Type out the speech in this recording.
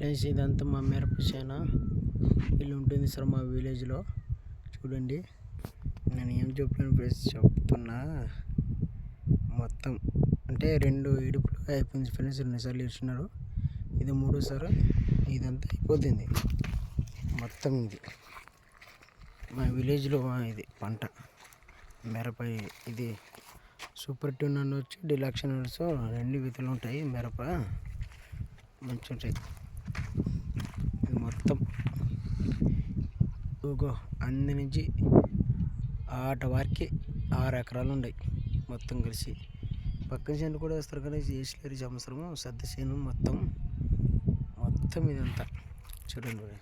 Friends ఇదంతా మా మిరప చేను. ఇల్లు ఉంటుంది సార్ మా విలేజ్లో. చూడండి, నేను ఏం చెప్పాను ఫ్రెండ్స్ చెప్తున్నా. మొత్తం అంటే 2 ఇడుపులు అయిపోయింది ఫ్రెండ్స్. 2 సార్లు ఇచ్చినారు, ఇది 3సారి. ఇదంతా అయిపోతుంది మొత్తం. ఇది మా విలేజ్లో ఇది పంట మిరప. ఇది సూపర్ ట్యూన్ అనొచ్చు, డిలక్షన్ అనొచ్చు, 2 విధులు ఉంటాయి. మిరప మంచి ఉంటాయి. ఇది మొత్తం అందు నుంచి ఆట వారికి 6 ఎకరాలు ఉన్నాయి మొత్తం కలిసి. పక్కన చేను కూడా వేస్తారు కానీ చేసలేరు సంవత్సరము. సద్ద చేను మొత్తం ఇదంతా చూడండి.